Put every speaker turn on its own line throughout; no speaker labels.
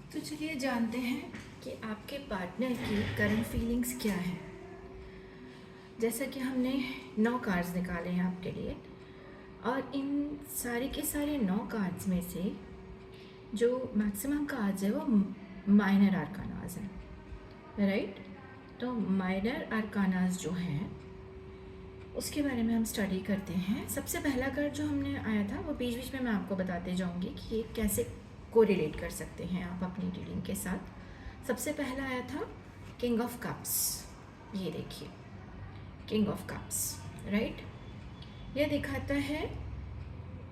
तो चलिए जानते हैं कि आपके पार्टनर की करंट फीलिंग्स क्या है। जैसा कि हमने 9 कार्ड्स निकाले हैं आपके लिए, और इन सारे के सारे 9 कार्ड्स में से जो मैक्सिमम कार्ड्स है वो माइनर आर्कानाज हैं, राइट। तो माइनर आर्कानाज जो हैं उसके बारे में हम स्टडी करते हैं। सबसे पहला कार्ड जो हमने आया था वो बीच बीच में मैं आपको बताते जाऊंगी कि ये कैसे कोरिलेट कर सकते हैं आप अपनी रीडिंग के साथ। सबसे पहला आया था किंग ऑफ कप्स। ये देखिए, किंग ऑफ कप्स, राइट। ये दिखाता है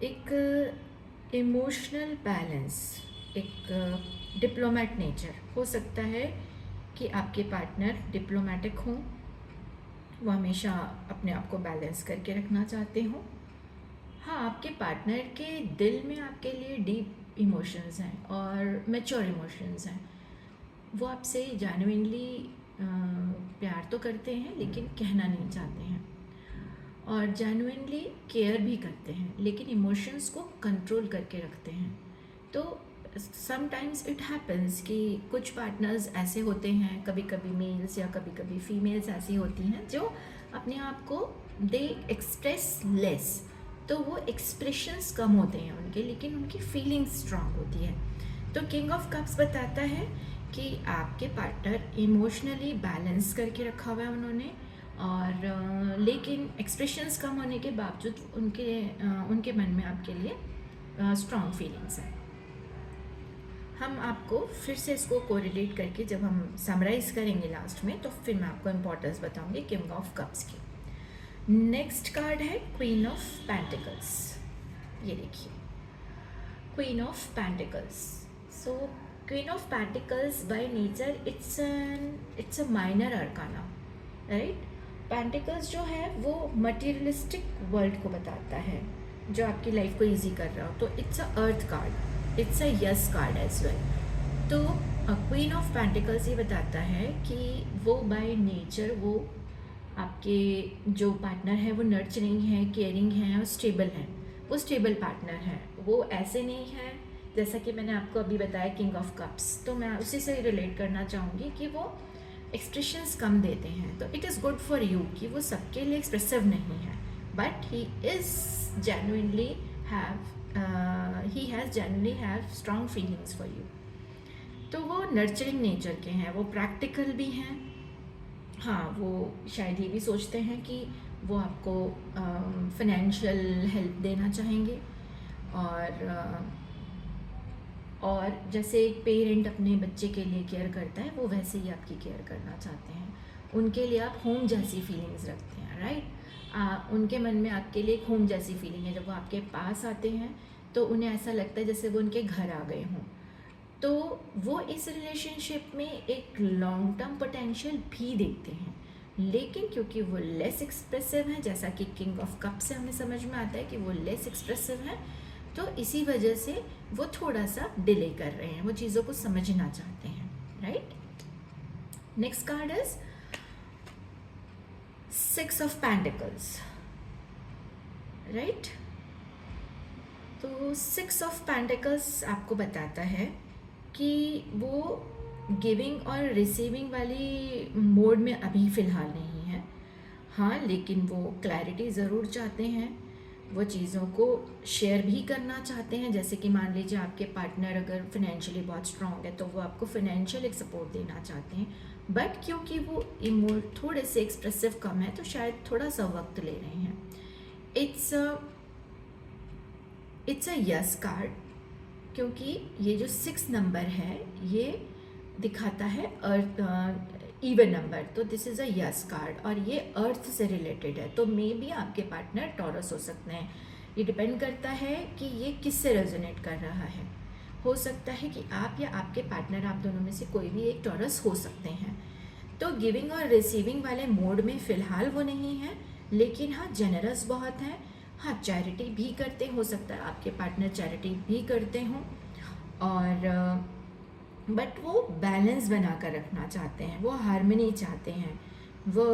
एक इमोशनल बैलेंस, एक डिप्लोमेट नेचर। हो सकता है कि आपके पार्टनर डिप्लोमेटिक हों, वो हमेशा अपने आप को बैलेंस करके रखना चाहते हो। हाँ, आपके पार्टनर के दिल में आपके लिए डीप इमोशंस हैं और मैच्योर इमोशंस हैं। वो आपसे जेन्युइनली प्यार तो करते हैं लेकिन कहना नहीं चाहते हैं, और जेन्युइनली केयर भी करते हैं लेकिन इमोशंस को कंट्रोल करके रखते हैं। तो समटाइम्स इट हैपन्स कि कुछ पार्टनर्स ऐसे होते हैं, कभी कभी मेल्स या कभी कभी फीमेल्स ऐसी होती हैं जो अपने आप को दे एक्सप्रेस लेस, तो वो एक्सप्रेशंस कम होते हैं उनके, लेकिन उनकी फीलिंग्स स्ट्रांग होती है। तो किंग ऑफ कप्स बताता है कि आपके पार्टनर इमोशनली बैलेंस करके रखा हुआ है उन्होंने, और लेकिन एक्सप्रेशंस कम होने के बावजूद उनके मन में आपके लिए स्ट्रांग फीलिंग्स हैं। हम आपको फिर से इसको कोरिलेट करके जब हम समराइज करेंगे लास्ट में, तो फिर मैं आपको इम्पोर्टेंस बताऊंगी किंग ऑफ कप्स की। नेक्स्ट कार्ड है क्वीन ऑफ पेंटिकल्स। ये देखिए, queen of pentacles. So queen of pentacles by nature it's a minor अर्काना, right. Pentacles जो है वो मटेरियलिस्टिक वर्ल्ड को बताता है, जो आपकी लाइफ को इजी कर रहा हो। तो it's a earth card, it's a yes card as well. तो क्वीन ऑफ पेंटिकल्स ये बताता है कि वो बाय नेचर, वो आपके जो पार्टनर है वो नर्चरिंग है, केयरिंग है और स्टेबल है। वो स्टेबल पार्टनर है, वो ऐसे नहीं है जैसा कि मैंने आपको अभी बताया किंग ऑफ कप्स। तो मैं उसी से रिलेट करना चाहूँगी कि वो एक्सप्रेशंस कम देते हैं। तो it is good for you कि वो सबके लिए एक्सप्रेसिव नहीं है, but he has genuinely have strong feelings for you. तो वो नर्चरिंग नेचर के हैं, वो प्रैक्टिकल भी हैं। हाँ, वो शायद ये भी सोचते हैं कि वो आपको फाइनेंशियल हेल्प देना चाहेंगे, और जैसे एक पेरेंट अपने बच्चे के लिए केयर करता है, वो वैसे ही आपकी केयर करना चाहते हैं। उनके लिए आप होम जैसी फीलिंग्स रखते हैं, राइट। उनके मन में आपके लिए एक होम जैसी फीलिंग है। जब वो आपके पास आते हैं तो उन्हें ऐसा लगता है जैसे वो उनके घर आ गए हों। तो वो इस रिलेशनशिप में एक लॉन्ग टर्म पोटेंशियल भी देखते हैं, लेकिन क्योंकि वो लेस एक्सप्रेसिव हैं, जैसा कि किंग ऑफ कप से हमें समझ में आता है कि वो लेस एक्सप्रेसिव हैं, तो इसी वजह से वो थोड़ा सा डिले कर रहे हैं, वो चीज़ों को समझना चाहते हैं, right. Next card is 6 of pentacles, right. तो 6 ऑफ पेंटिकल्स आपको बताता है कि वो गिविंग और रिसीविंग वाली मोड में अभी फ़िलहाल नहीं है। हाँ, लेकिन वो क्लैरिटी ज़रूर चाहते हैं, वो चीज़ों को शेयर भी करना चाहते हैं। जैसे कि मान लीजिए आपके पार्टनर अगर फिनेंशियली बहुत स्ट्रॉन्ग है तो वो आपको फिनेंशियल एक सपोर्ट देना चाहते हैं, बट क्योंकि वो थोड़े से एक्सप्रेसिव कम है तो शायद थोड़ा सा वक्त ले रहे हैं। इट्स अ यस कार्ड, क्योंकि ये जो 6 नंबर है ये दिखाता है अर्थ, इवन नंबर। तो this is a yes card और ये अर्थ से रिलेटेड है। तो मे बी आपके पार्टनर टॉरस हो सकते हैं। ये डिपेंड करता है कि ये किससे रेजोनेट कर रहा है। हो सकता है कि आप या आपके पार्टनर, आप दोनों में से कोई भी एक टॉरस हो सकते हैं। तो गिविंग और रिसीविंग वाले मोड में फ़िलहाल वो नहीं है, लेकिन हाँ जेनरस बहुत हैं। हाँ, चैरिटी भी करते, हो सकता है आपके पार्टनर चैरिटी भी करते हों, और बट वो बैलेंस बना कर रखना चाहते हैं, वो हार्मनी चाहते हैं, वो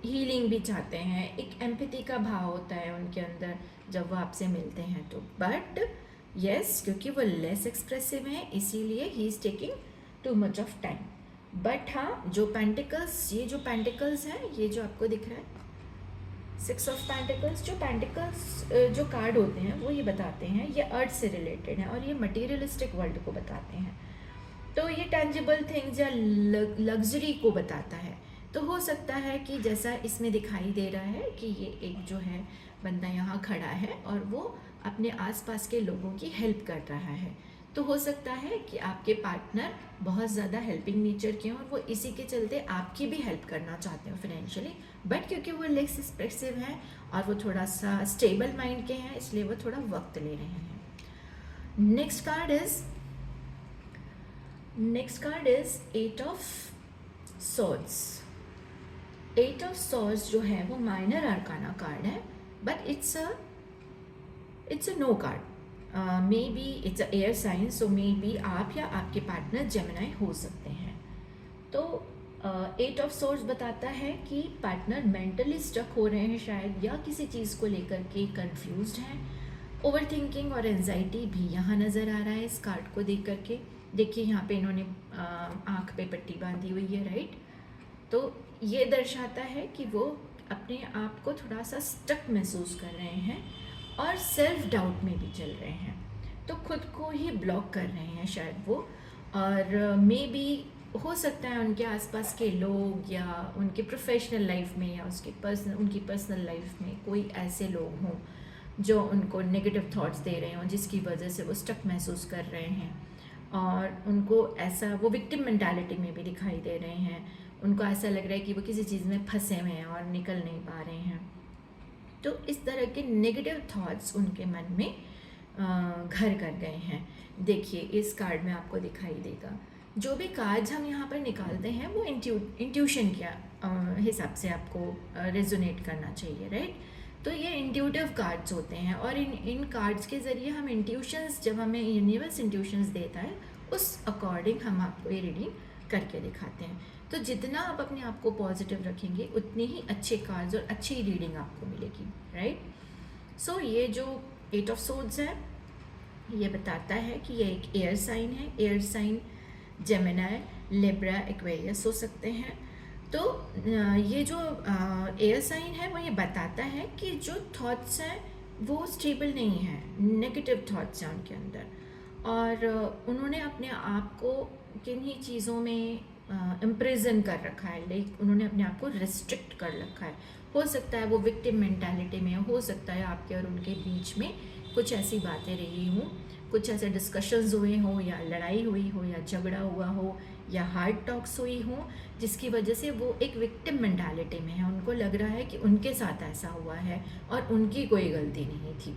हीलिंग भी चाहते हैं। एक एम्पैथी का भाव होता है उनके अंदर जब वो आपसे मिलते हैं। तो बट यस, क्योंकि वो लेस एक्सप्रेसिव है, इसीलिए he is taking too much of time. But हाँ, जो पेंटिकल्स, ये जो पेंटिकल्स हैं, ये जो आपको दिख रहा है 6 ऑफ पेंटिकल्स, जो पेंटिकल्स जो कार्ड होते हैं वो ये बताते हैं, ये अर्थ से रिलेटेड है और ये मटेरियलिस्टिक वर्ल्ड को बताते हैं। तो ये टेंजिबल थिंग्स या लग्जरी को बताता है। तो हो सकता है कि जैसा इसमें दिखाई दे रहा है कि ये एक जो है बंदा यहाँ खड़ा है और वो अपने आसपास के लोगों की हेल्प कर रहा है। तो हो सकता है कि आपके पार्टनर बहुत ज़्यादा हेल्पिंग नेचर के हों और वो इसी के चलते आपकी भी हेल्प करना चाहते हो फाइनेंशियली, बट क्योंकि वो लेस एक्सप्रेसिव हैं और वो थोड़ा सा स्टेबल माइंड के हैं, इसलिए वो थोड़ा वक्त ले रहे हैं। Next card is 8 of swords. 8 of swords जो है वो माइनर आर्काना कार्ड है, but it's a no card. Maybe it's a air sign, so maybe आप या आपके पार्टनर जेमिनाई हो सकते हैं। तो 8 ऑफ सोर्स बताता है कि पार्टनर मेंटली स्टक हो रहे हैं शायद, या किसी चीज़ को लेकर के कंफ्यूज्ड हैं। ओवर थिंकिंग और एंजाइटी भी यहाँ नज़र आ रहा है इस कार्ड को देख करके। देखिए यहाँ पे इन्होंने आँख पे पट्टी बांधी हुई है, राइट। तो ये दर्शाता है कि वो अपने आप को थोड़ा सा स्टक महसूस कर रहे हैं और सेल्फ डाउट में भी चल रहे हैं। तो खुद को ही ब्लॉक कर रहे हैं शायद वो, और मे बी हो सकता है उनके आसपास के लोग या उनके प्रोफेशनल लाइफ में या उनकी पर्सनल लाइफ में कोई ऐसे लोग हों जो उनको नेगेटिव थॉट्स दे रहे हों, जिसकी वजह से वो स्टक महसूस कर रहे हैं और उनको ऐसा, वो विक्टिम मेंटालिटी में भी दिखाई दे रहे हैं। उनको ऐसा लग रहा है कि वो किसी चीज़ में फंसे हुए हैं और निकल नहीं पा रहे हैं। तो इस तरह के नेगेटिव थॉट्स उनके मन में घर कर गए हैं। देखिए इस कार्ड में आपको दिखाई देगा, जो भी कार्ड्स हम यहाँ पर निकालते हैं वो इंट्यूशन के हिसाब से आपको रेजोनेट करना चाहिए, राइट। तो ये इंट्यूटिव कार्ड्स होते हैं और इन कार्ड्स के ज़रिए हम इंट्यूशंस, जब हमें यूनिवर्स इंट्यूशंस देता है उस अकॉर्डिंग हम आपको ये रीडिंग करके दिखाते हैं। तो जितना आप अपने आप को पॉजिटिव रखेंगे उतने ही अच्छे कार्ड्स और अच्छी रीडिंग आपको मिलेगी, राइट। सो ये जो 8 ऑफ सोर्ड्स है ये बताता है कि ये एक एयर साइन है। Air sign Gemini, Libra, Aquarius हो सकते हैं। तो ये जो एयर साइन है वो ये बताता है कि जो थॉट्स हैं वो स्टेबल नहीं है, नेगेटिव थॉट्स हैं उनके अंदर और उन्होंने अपने आप को किन्हीं चीज़ों में इम्प्रिजन कर रखा है, लाइक उन्होंने अपने आप को रिस्ट्रिक्ट कर रखा है। हो सकता है वो विक्टिम मेंटालिटी में, हो सकता है आपके और उनके बीच में कुछ ऐसी बातें रही हों, कुछ ऐसे डिस्कशंस हुए हों या लड़ाई हुई हो या झगड़ा हुआ हो या हार्ड टॉक्स हुई हों, जिसकी वजह से वो एक विक्टिम मेंटालिटी में है। उनको लग रहा है कि उनके साथ ऐसा हुआ है और उनकी कोई गलती नहीं थी।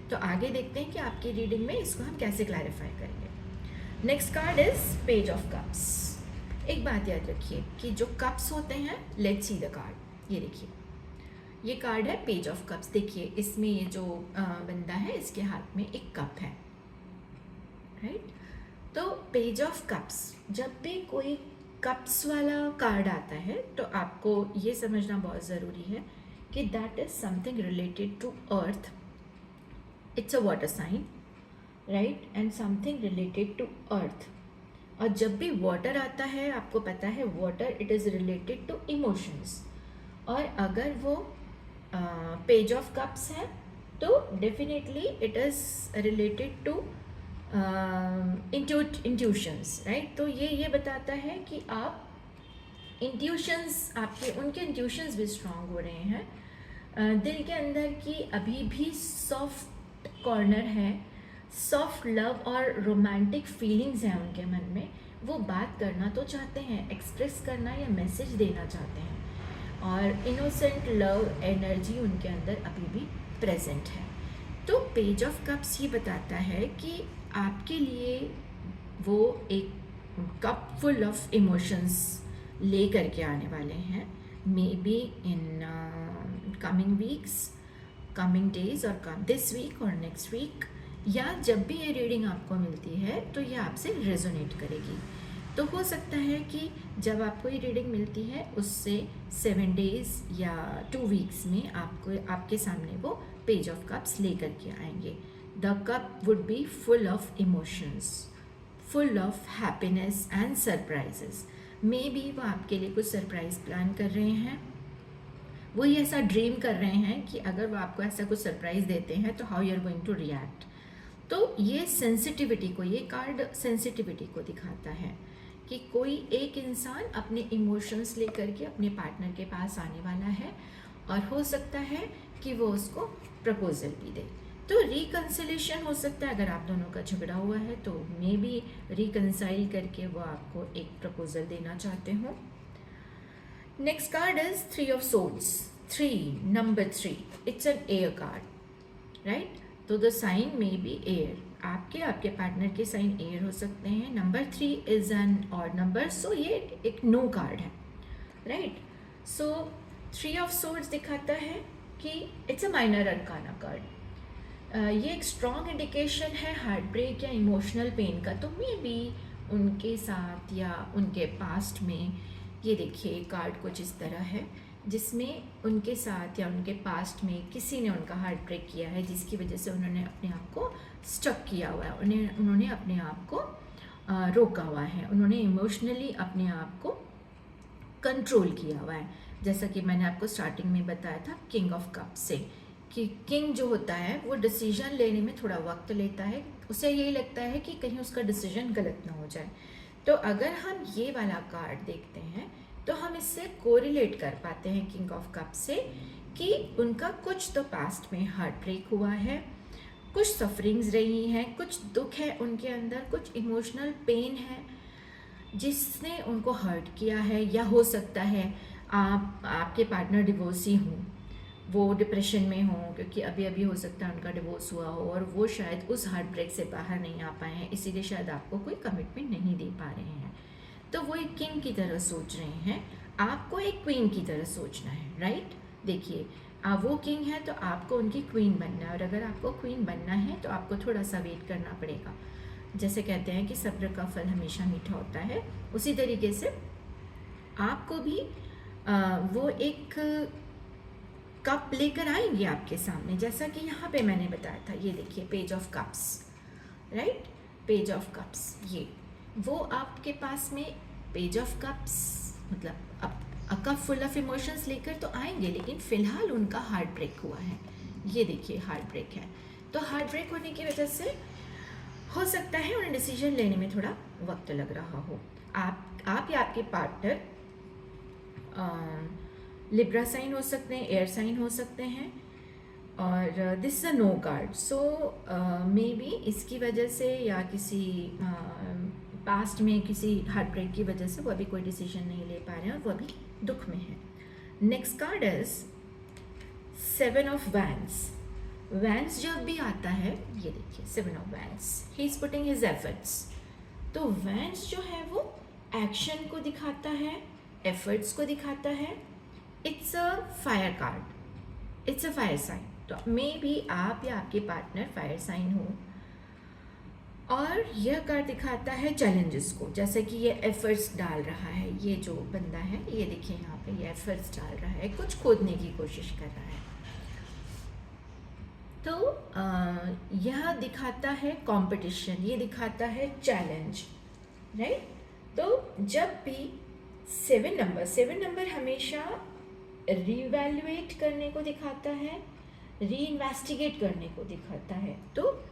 तो आगे देखते हैं कि आपकी रीडिंग में इसको हम कैसे क्लैरिफाई करेंगे। Next card is page of cups. एक बात याद रखिए कि जो कप्स होते हैं, लेट्स सी द कार्ड। ये देखिए ये कार्ड है पेज ऑफ कप्स। देखिए इसमें ये जो बंदा है इसके हाथ में एक कप है, राइट। तो पेज ऑफ कप्स, जब भी कोई कप्स वाला कार्ड आता है तो आपको ये समझना बहुत ज़रूरी है कि that is something related to earth. It's a water sign, right, and something related to earth. और जब भी वाटर आता है, आपको पता है water it is related to emotions, और अगर वो पेज ऑफ कप्स है तो definitely it is related to intuitions, right. तो ये बताता है कि आप इंट्यूशंस, आपके उनके इंट्यूशंस भी स्ट्रांग हो रहे हैं। दिल के अंदर की अभी भी सॉफ्ट कॉर्नर है, सॉफ्ट लव और रोमांटिक फीलिंग्स हैं उनके मन में। वो बात करना तो चाहते हैं, एक्सप्रेस करना या मैसेज देना चाहते हैं, और इनोसेंट लव एनर्जी उनके अंदर अभी भी प्रेजेंट है। तो पेज ऑफ कप्स ये बताता है कि आपके लिए वो एक कप फुल ऑफ इमोशंस ले करके आने वाले हैं, may be in coming weeks, coming days, और दिस वीक और नेक्स्ट वीक, या जब भी ये रीडिंग आपको मिलती है तो ये आपसे रेजोनेट करेगी। तो हो सकता है कि जब आपको ये रीडिंग मिलती है उससे 7 डेज़ या 2 वीक्स में आपको आपके सामने वो पेज ऑफ कप्स ले करके आएंगे। The cup would be full of emotions, full of happiness and surprises. May be वो आपके लिए कुछ सरप्राइज प्लान कर रहे हैं, वो ये ऐसा ड्रीम कर रहे हैं कि अगर वो आपको ऐसा कुछ सरप्राइज देते हैं तो how you are going to react. तो ये सेंसिटिविटी को, ये कार्ड सेंसिटिविटी को दिखाता है कि कोई एक इंसान अपने इमोशंस लेकर के अपने पार्टनर के पास आने वाला है और हो सकता है कि वो उसको प्रपोजल भी दे। तो रिकन्सिलेशन हो सकता है, अगर आप दोनों का झगड़ा हुआ है तो मे बी रिकन्साइल करके वो आपको एक प्रपोजल देना चाहते हो। Next card is 3 of swords, 3 number 3, it's an air card, right. तो द साइन में बी एयर, आपके पार्टनर के साइन एयर हो सकते हैं। Number 3 is an odd number, so ये एक नो कार्ड है, राइट। सो 3 ऑफ सोर्ड्स दिखाता है कि it's a minor arcana card. ये एक स्ट्रॉन्ग इंडिकेशन है हार्ट ब्रेक या इमोशनल पेन का। तो मे बी उनके साथ या उनके पास्ट में, ये देखिए कार्ड कुछ इस तरह है जिसमें उनके साथ या उनके पास्ट में किसी ने उनका हार्ट ब्रेक किया है, जिसकी वजह से उन्होंने अपने आप को स्टक किया हुआ है, उन्होंने अपने आप को रोका हुआ है, उन्होंने इमोशनली अपने आप को कंट्रोल किया हुआ है। जैसा कि मैंने आपको स्टार्टिंग में बताया था किंग ऑफ कप से, कि किंग जो होता है वो डिसीजन लेने में थोड़ा वक्त लेता है, उसे यही लगता है कि कहीं उसका डिसीजन गलत ना हो जाए। तो अगर हम ये वाला कार्ड देखते हैं तो हम इससे कोरिलेट कर पाते हैं किंग ऑफ कप से कि उनका कुछ तो पास्ट में हार्ट ब्रेक हुआ है, कुछ सफरिंग्स रही हैं, कुछ दुख है उनके अंदर, कुछ इमोशनल पेन है जिसने उनको हर्ट किया है। या हो सकता है आपके पार्टनर डिवोर्सी हों, वो डिप्रेशन में हों क्योंकि अभी अभी हो सकता है उनका डिवोर्स हुआ हो और वो शायद उस हार्ट ब्रेक से बाहर नहीं आ पाए हैं, इसीलिए शायद आपको कोई कमिटमेंट नहीं दे पा रहे हैं। तो वो एक किंग की तरह सोच रहे हैं, आपको एक क्वीन की तरह सोचना है, राइट। देखिए वो किंग है तो आपको उनकी क्वीन बनना है, और अगर आपको क्वीन बनना है तो आपको थोड़ा सा वेट करना पड़ेगा। जैसे कहते हैं कि सब्र का फल हमेशा मीठा होता है, उसी तरीके से आपको भी वो एक कप लेकर आएंगे आपके सामने, जैसा कि यहाँ पे मैंने बताया था। ये देखिए page of cups, right, page of cups, ये वो आपके पास में पेज ऑफ कप्स मतलब a cup full of emotions लेकर तो आएंगे, लेकिन फ़िलहाल उनका हार्ट ब्रेक हुआ है। ये देखिए हार्ट ब्रेक है, तो हार्ट ब्रेक होने की वजह से हो सकता है उन्हें डिसीजन लेने में थोड़ा वक्त लग रहा हो। आप या आपके पार्टनर लिब्रा साइन हो सकते हैं, एयर साइन हो सकते हैं, और this is a no card. So maybe इसकी वजह से या किसी पास्ट में किसी हार्ट ब्रेक की वजह से वो अभी कोई डिसीजन नहीं ले पा रहे हैं और वो अभी दुख में है। Next card is 7 of wands. Wands जब भी आता है, ये देखिए 7 of wands, he is putting his efforts. तो वैंस जो है वो एक्शन को दिखाता है, एफर्ट्स को दिखाता है। It's a fire card, it's a fire sign. तो मे बी आप या आपके पार्टनर फायर साइन हो, और यह कार्ड दिखाता है चैलेंजेस को, जैसे कि ये एफर्ट्स डाल रहा है, ये जो बंदा है ये देखिए यहाँ पे ये एफर्ट्स डाल रहा है, कुछ खोदने की कोशिश कर रहा है। तो यह दिखाता है कंपटीशन, ये दिखाता है चैलेंज, राइट। तो जब भी 7 नंबर हमेशा रीवैल्यूएट करने को दिखाता है, री इन्वेस्टिगेट करने को दिखाता है। तो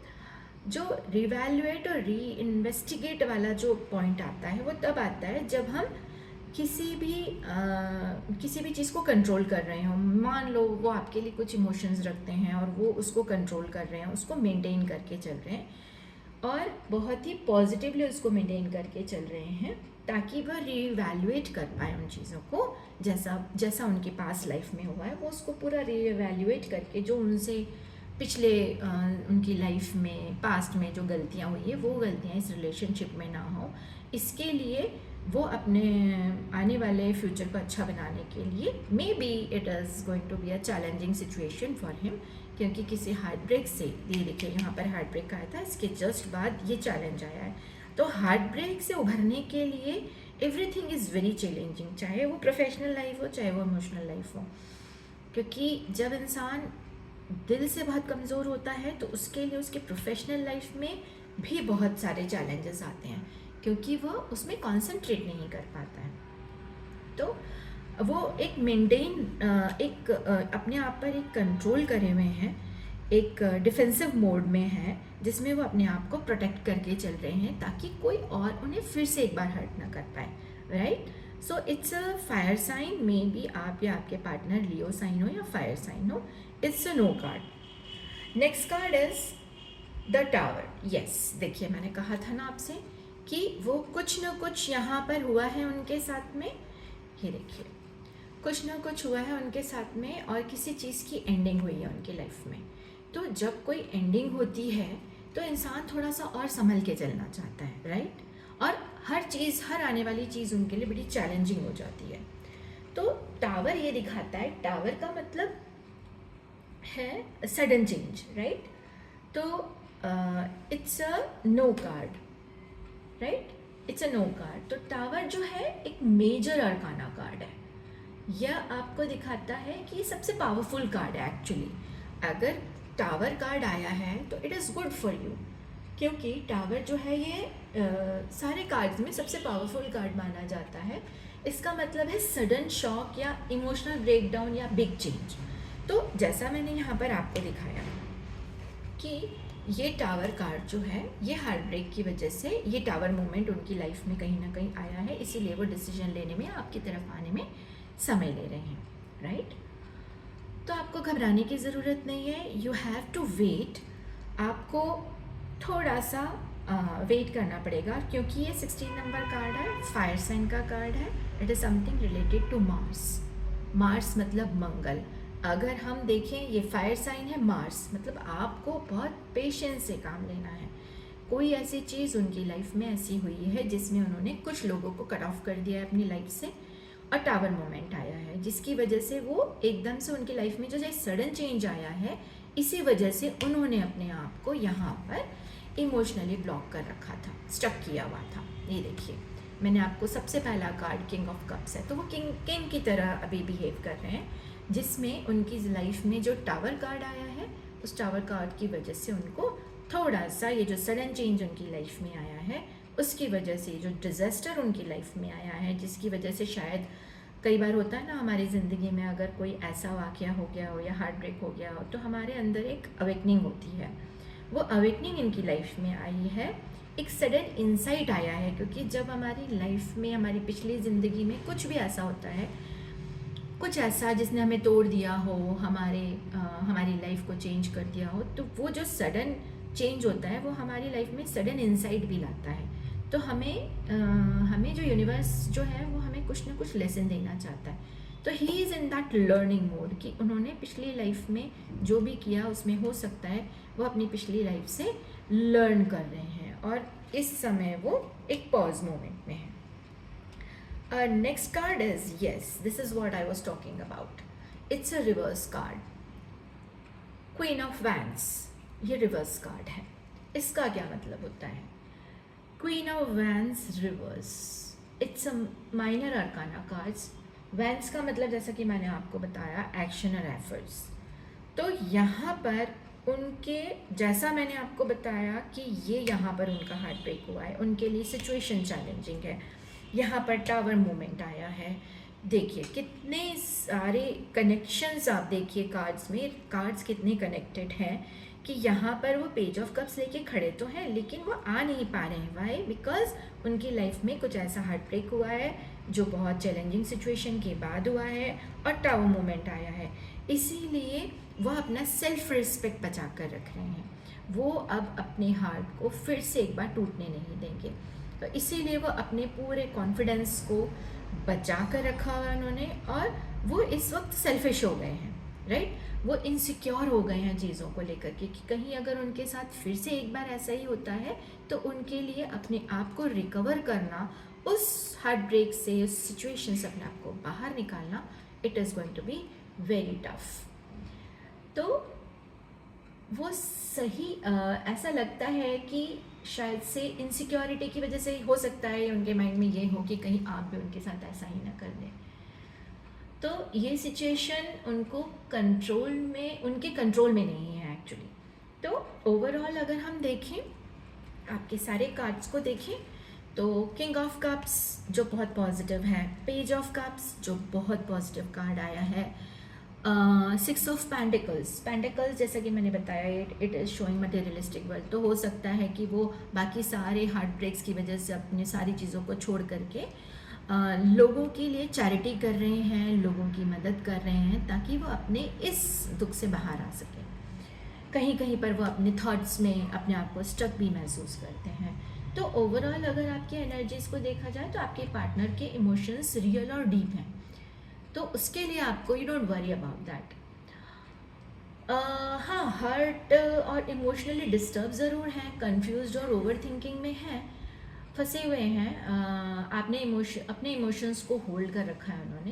जो रिवैल्यूएट और री इन्वेस्टिगेट वाला जो पॉइंट आता है वो तब आता है जब हम किसी भी चीज़ को कंट्रोल कर रहे हों। मान लो वो आपके लिए कुछ इमोशंस रखते हैं और वो उसको कंट्रोल कर रहे हैं, उसको मेंटेन करके चल रहे हैं, और बहुत ही पॉजिटिवली उसको मेंटेन करके चल रहे हैं ताकि वह रीवैल्यूएट कर पाए उन चीज़ों को, जैसा उनके पास लाइफ में हुआ है वो उसको पूरा रीवैल्यूएट करके जो उनसे पिछले उनकी लाइफ में पास्ट में जो गलतियाँ हुई है वो गलतियाँ इस रिलेशनशिप में ना हो, इसके लिए वो अपने आने वाले फ्यूचर को अच्छा बनाने के लिए maybe it is going to be a challenging situation for him, क्योंकि किसी हार्ट ब्रेक से, ये देखिए यहाँ पर हार्ट ब्रेक आया था, इसके जस्ट बाद ये चैलेंज आया है। तो हार्ट ब्रेक से उभरने के लिए एवरीथिंग इज़ वेरी चैलेंजिंग, चाहे वो प्रोफेशनल लाइफ हो चाहे वो इमोशनल लाइफ हो, क्योंकि जब इंसान दिल से बहुत कमज़ोर होता है तो उसके लिए उसके प्रोफेशनल लाइफ में भी बहुत सारे चैलेंजेस आते हैं, क्योंकि वो उसमें कंसंट्रेट नहीं कर पाता है। तो वो एक अपने आप पर एक कंट्रोल करे हुए हैं, एक डिफेंसिव मोड में है, जिसमें वो अपने आप को प्रोटेक्ट करके चल रहे हैं ताकि कोई और उन्हें फिर से एक बार हर्ट ना कर पाए, right. So it's a fire sign, maybe आप या आपके पार्टनर लियो साइन हो या फायर साइन हो, it's a no card. Next card is the tower. Yes, देखिए मैंने कहा था ना आपसे कि वो कुछ ना कुछ यहाँ पर हुआ है उनके साथ में। ये देखिए, कुछ ना कुछ हुआ है उनके साथ में और किसी चीज़ की एंडिंग हुई है उनकी लाइफ में। तो जब कोई एंडिंग होती है तो इंसान थोड़ा सा और संभल के चलना चाहता है, राइट। और हर आने वाली चीज़ उनके लिए बड़ी चैलेंजिंग हो जाती है। तो टावर ये दिखाता है, टावर का मतलब है सडन चेंज, राइट। तो it's a no card, right, it's a no card. तो टावर जो है एक मेजर अरकाना कार्ड है। यह आपको दिखाता है कि ये सबसे पावरफुल कार्ड है एक्चुअली। अगर टावर कार्ड आया है तो it is good for you, क्योंकि टावर जो है ये सारे कार्ड्स में सबसे पावरफुल कार्ड माना जाता है। इसका मतलब है सडन शॉक या इमोशनल ब्रेकडाउन या बिग चेंज। तो जैसा मैंने यहाँ पर आपको दिखाया कि ये टावर कार्ड जो है ये हार्ट ब्रेक की वजह से, ये टावर मोमेंट उनकी लाइफ में कहीं ना कहीं आया है, इसीलिए वो डिसीजन लेने में, आपकी तरफ आने में समय ले रहे हैं, राइट। तो आपको घबराने की ज़रूरत नहीं है, यू हैव टू वेट। आपको थोड़ा सा वेट करना पड़ेगा, क्योंकि ये 16 नंबर कार्ड है, फायर साइन का कार्ड है। It is something related to Mars. Mars मतलब मंगल। अगर हम देखें, ये फायर साइन है, मार्स मतलब आपको बहुत पेशेंस से काम लेना है। कोई ऐसी चीज़ उनकी लाइफ में ऐसी हुई है जिसमें उन्होंने कुछ लोगों को कट ऑफ कर दिया है अपनी लाइफ से, और टावर मोमेंट आया है जिसकी वजह से वो एकदम से उनकी लाइफ में जो सडन चेंज आया है, इसी वजह से उन्होंने अपने आप को यहाँ पर इमोशनली ब्लॉक कर रखा था, स्टक किया हुआ था। ये देखिए, मैंने आपको सबसे पहला कार्ड किंग ऑफ कप्स है, तो वो किंग की तरह अभी बिहेव कर रहे हैं, जिसमें उनकी लाइफ में जो टावर कार्ड आया है, उस टावर कार्ड की वजह से उनको थोड़ा सा ये जो सडन चेंज उनकी लाइफ में आया है, उसकी वजह से जो डिज़ास्टर उनकी लाइफ में आया है, जिसकी वजह से शायद कई बार होता है ना हमारी ज़िंदगी में, अगर कोई ऐसा वाक़या हो गया हो या हार्ट ब्रेक हो गया हो तो हमारे अंदर एक अवेकनिंग होती है। वो अवेकनिंग इनकी लाइफ में आई है, एक सडन इंसाइट आया है, क्योंकि जब हमारी लाइफ में, हमारी पिछली ज़िंदगी में कुछ भी ऐसा होता है, कुछ ऐसा जिसने हमें तोड़ दिया हो, हमारी लाइफ को चेंज कर दिया हो, तो वो जो सडन चेंज होता है वो हमारी लाइफ में सडन इंसाइट भी लाता है। तो हमें जो यूनिवर्स जो है वो हमें कुछ ना कुछ लेसन देना चाहता है। तो he is in that learning mode कि उन्होंने पिछली लाइफ में जो भी किया उसमें हो सकता है वो अपनी पिछली लाइफ से लर्न कर रहे हैं, और इस समय वो एक पॉज मोमेंट में है। Next card is, yes, this is what I was talking about. It's a reverse card, queen of wands. ये रिवर्स कार्ड है। इसका क्या मतलब होता है? Queen of wands reverse, it's a minor arcana cards. Wands का मतलब जैसा कि मैंने आपको बताया, एक्शन और एफर्ट्स। तो यहाँ पर उनके, जैसा मैंने आपको बताया कि ये यहाँ पर उनका हार्ट ब्रेक हुआ है, उनके लिए सिचुएशन चैलेंजिंग है, यहाँ पर टावर मोमेंट आया है। देखिए कितने सारे कनेक्शंस, आप देखिए कार्ड्स में, कार्ड्स कितने कनेक्टेड हैं कि यहाँ पर वो पेज ऑफ कप्स लेके खड़े तो हैं लेकिन वो आ नहीं पा रहे हैं। वाई? बिकॉज उनकी लाइफ में कुछ ऐसा हार्ट ब्रेक हुआ है जो बहुत चैलेंजिंग सिचुएशन के बाद हुआ है और टावर मोमेंट आया है, इसीलिए वह अपना सेल्फ रिस्पेक्ट बचा कर रख रहे हैं। वो अब अपने हार्ट को फिर से एक बार टूटने नहीं देंगे, तो इसीलिए वो अपने पूरे कॉन्फिडेंस को बचा कर रखा हुआ है उन्होंने, और वो इस वक्त सेल्फिश हो गए हैं, राइट। वो इनसिक्योर हो गए हैं चीज़ों को लेकर के कि कहीं अगर उनके साथ फिर से एक बार ऐसा ही होता है तो उनके लिए अपने आप को रिकवर करना, उस हार्ट ब्रेक से, उस सिचुएशन से अपने आप को बाहर निकालना, it is going to be very tough. तो वो सही ऐसा लगता है कि शायद से इनसिक्योरिटी की वजह से हो सकता है उनके माइंड में ये हो कि कहीं आप भी उनके साथ ऐसा ही ना कर दें। तो ये सिचुएशन उनके कंट्रोल में नहीं है एक्चुअली। तो ओवरऑल अगर हम देखें, आपके सारे कार्ड्स को देखें, तो किंग ऑफ कप्स जो बहुत पॉजिटिव है, पेज ऑफ कप्स जो बहुत पॉजिटिव कार्ड आया है, 6 ऑफ पेंटिकल्स जैसा कि मैंने बताया it is showing materialistic world. तो हो सकता है कि वो बाकी सारे हार्ट ब्रेक्स की वजह से अपनी सारी चीज़ों को छोड़ करके लोगों के लिए चैरिटी कर रहे हैं, लोगों की मदद कर रहे हैं ताकि वो अपने इस दुख से बाहर आ सकें। कहीं कहीं पर वो अपने थॉट्स में अपने आप को स्टक भी महसूस करते हैं। तो ओवरऑल अगर आपकी एनर्जीज़ को देखा जाए तो आपके पार्टनर के इमोशंस रियल और डीप हैं, तो उसके लिए आपको you don't worry about that. हाँ, हर्ट और इमोशनली डिस्टर्ब ज़रूर हैं, कंफ्यूज्ड और ओवर थिंकिंग में हैं, फंसे हुए हैं। आपने अपने इमोशंस को होल्ड कर रखा है उन्होंने।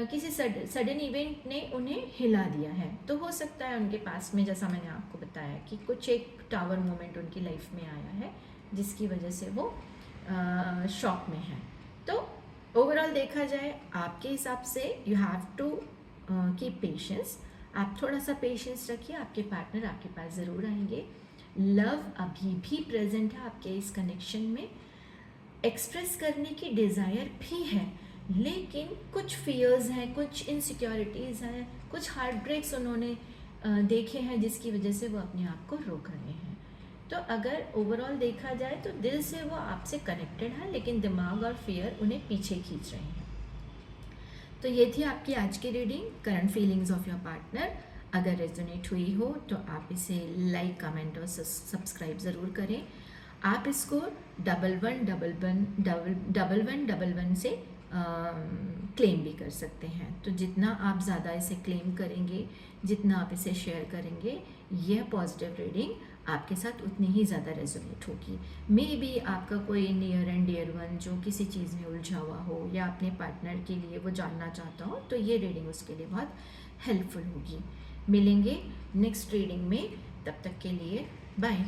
किसी सडन इवेंट ने उन्हें हिला दिया है। तो हो सकता है उनके पास में, जैसा मैंने आपको बताया, कि कुछ एक टावर मोमेंट उनकी लाइफ में आया है जिसकी वजह से वो शॉक में है। तो ओवरऑल देखा जाए आपके हिसाब से you have to keep patience. आप थोड़ा सा पेशेंस रखिए, आपके पार्टनर आपके पास ज़रूर आएंगे। लव अभी भी प्रेजेंट है आपके इस कनेक्शन में, एक्सप्रेस करने की डिज़ायर भी है, लेकिन कुछ फियर्स हैं, कुछ इनसिक्योरिटीज़ हैं, कुछ हार्ट ब्रेक्स उन्होंने देखे हैं जिसकी वजह से वो अपने आप को रोक रहे हैं। तो अगर ओवरऑल देखा जाए तो दिल से वो आपसे कनेक्टेड है, लेकिन दिमाग और फियर उन्हें पीछे खींच रहे हैं। तो ये थी आपकी आज की reading, current feelings of your partner. अगर रेजोनेट हुई हो तो आप इसे लाइक, कमेंट और सब्सक्राइब ज़रूर करें। आप इसको 1111 से क्लेम भी कर सकते हैं। तो जितना आप ज़्यादा इसे क्लेम करेंगे, जितना आप इसे शेयर करेंगे, यह पॉजिटिव रीडिंग आपके साथ उतनी ही ज़्यादा रेजोनेट होगी। मे बी आपका कोई नियर एंड डियर वन जो किसी चीज़ में उलझा हुआ हो या अपने पार्टनर के लिए वो जानना चाहता हो, तो ये रीडिंग उसके लिए बहुत हेल्पफुल होगी। मिलेंगे नेक्स्ट रीडिंग में, तब तक के लिए बाय।